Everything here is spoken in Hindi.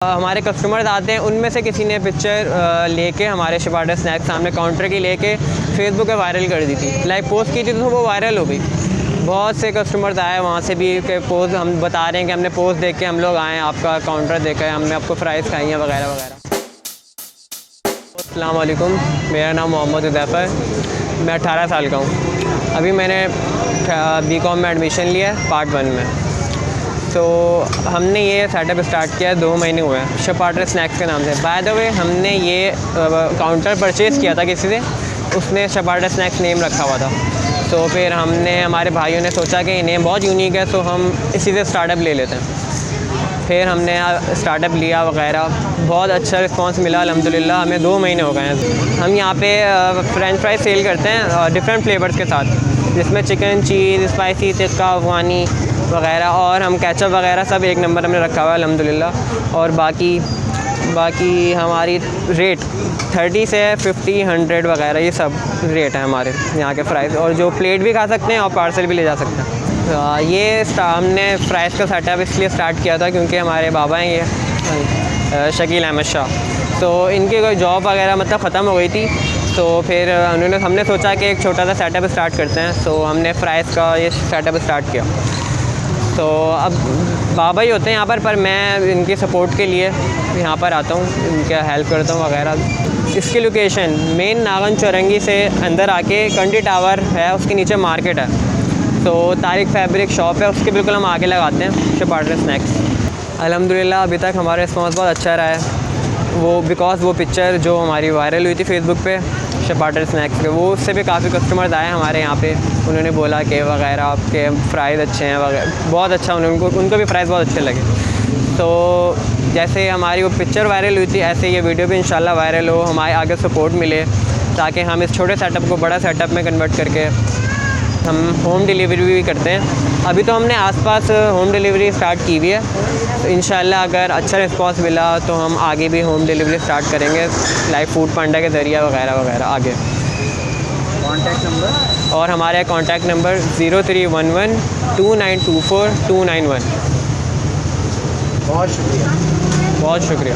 हमारे कस्टमर्स आते हैं, उनमें से किसी ने पिक्चर लेके हमारे शबाटा स्नैक्स सामने काउंटर की लेके फेसबुक पे वायरल कर दी थी, लाइक पोस्ट की थी तो वो वायरल हो गई। बहुत से कस्टमर्स आए वहाँ से भी कि पोस्ट हम बता रहे हैं कि हमने पोस्ट देख के हम लोग आए, आपका काउंटर देखा है, हमने आपको फ्राइज़ खाई हैं वगैरह वगैरह। अस्सलाम वालेकुम, मेरा नाम मोहम्मद हुदैफ़ा है, मैं 18 साल का हूँ। अभी मैंने बीकॉम में एडमिशन लिया है पार्ट 1 में। तो हमने ये सेटअप स्टार्ट किया 2 महीने हुए हैं शबाटा स्नैक्स के नाम से। बाय द वे हमने ये काउंटर परचेज़ किया था किसी से, उसने शबाटा स्नैक्स नेम रखा हुआ था। तो फिर हमने हमारे भाइयों ने सोचा कि ये नेम बहुत यूनिक है तो हम इसी से स्टार्टअप ले लेते हैं। फिर हमने स्टार्टअप लिया वगैरह, बहुत अच्छा रिस्पांस मिला अल्हम्दुलिल्लाह। हमें 2 महीने हो गए हैं। हम यहाँ पे फ्रेंच फ्राइज सेल करते हैं डिफरेंट फ्लेवर्स के साथ, जिसमें चिकन, चीज़, स्पाइसी, तिक्का, अफ़गानी वगैरह, और हम केचप वगैरह सब 1 नंबर हमने रखा हुआ है अल्हम्दुलिल्लाह। और बाकी हमारी रेट 30 से 50, 100 वगैरह ये सब रेट है हमारे यहाँ के फ़्राइज़, और जो प्लेट भी खा सकते हैं और पार्सल भी ले जा सकते हैं। ये हमने फ़्राइज़ का सेटअप इसलिए स्टार्ट किया था क्योंकि हमारे बाबा हैं ये शकील अहमद शाह, तो इनकी कोई जॉब वगैरह मतलब ख़त्म हो गई थी। तो फिर हमने सोचा कि एक छोटा सा सेटअप स्टार्ट करते हैं, तो हमने फ़्राइज़ का ये सेटअप स्टार्ट किया। तो अब बाबा ही होते हैं यहाँ पर मैं इनकी सपोर्ट के लिए यहाँ पर आता हूँ, इनका हेल्प करता हूँ वगैरह। इसकी लोकेशन मेन नागन चौरंगी से अंदर आके कंडी टावर है, उसके नीचे मार्केट है। तो तारिक फैब्रिक शॉप है, उसके बिल्कुल हम आगे लगाते हैं शबाटा स्नैक्स। अल्हम्दुलिल्लाह अभी तक हमारा रिस्पॉन्स बहुत अच्छा रहा है, वो बिकॉज़ वो पिक्चर जो हमारी वायरल हुई थी फेसबुक पे शबाटा स्नैक्स के, वो उससे भी काफ़ी कस्टमर्स आए हमारे यहाँ पे। उन्होंने बोला कि वगैरह आपके फ़्राइज़ अच्छे हैं वगैरह, बहुत अच्छा उनको भी फ़्राइज़ बहुत अच्छे लगे। तो जैसे हमारी वो पिक्चर वायरल हुई थी, ऐसे ये वीडियो भी इंशाल्लाह वायरल हो, हमारे आगे सपोर्ट मिले, ताकि हम इस छोटे सेटअप को बड़ा सेटअप में कन्वर्ट करके हम होम डिलीवरी भी करते हैं। अभी तो हमने आसपास होम डिलीवरी स्टार्ट की हुई है, तो इंशाल्लाह अगर अच्छा रिस्पांस मिला तो हम आगे भी होम डिलीवरी स्टार्ट करेंगे, लाइक फूड पांडा के ज़रिए वगैरह वगैरह आगे। कॉन्टैक्ट नंबर और हमारे कॉन्टैक्ट नंबर 0311 2924 291। बहुत शुक्रिया। बहुत शुक्रिया।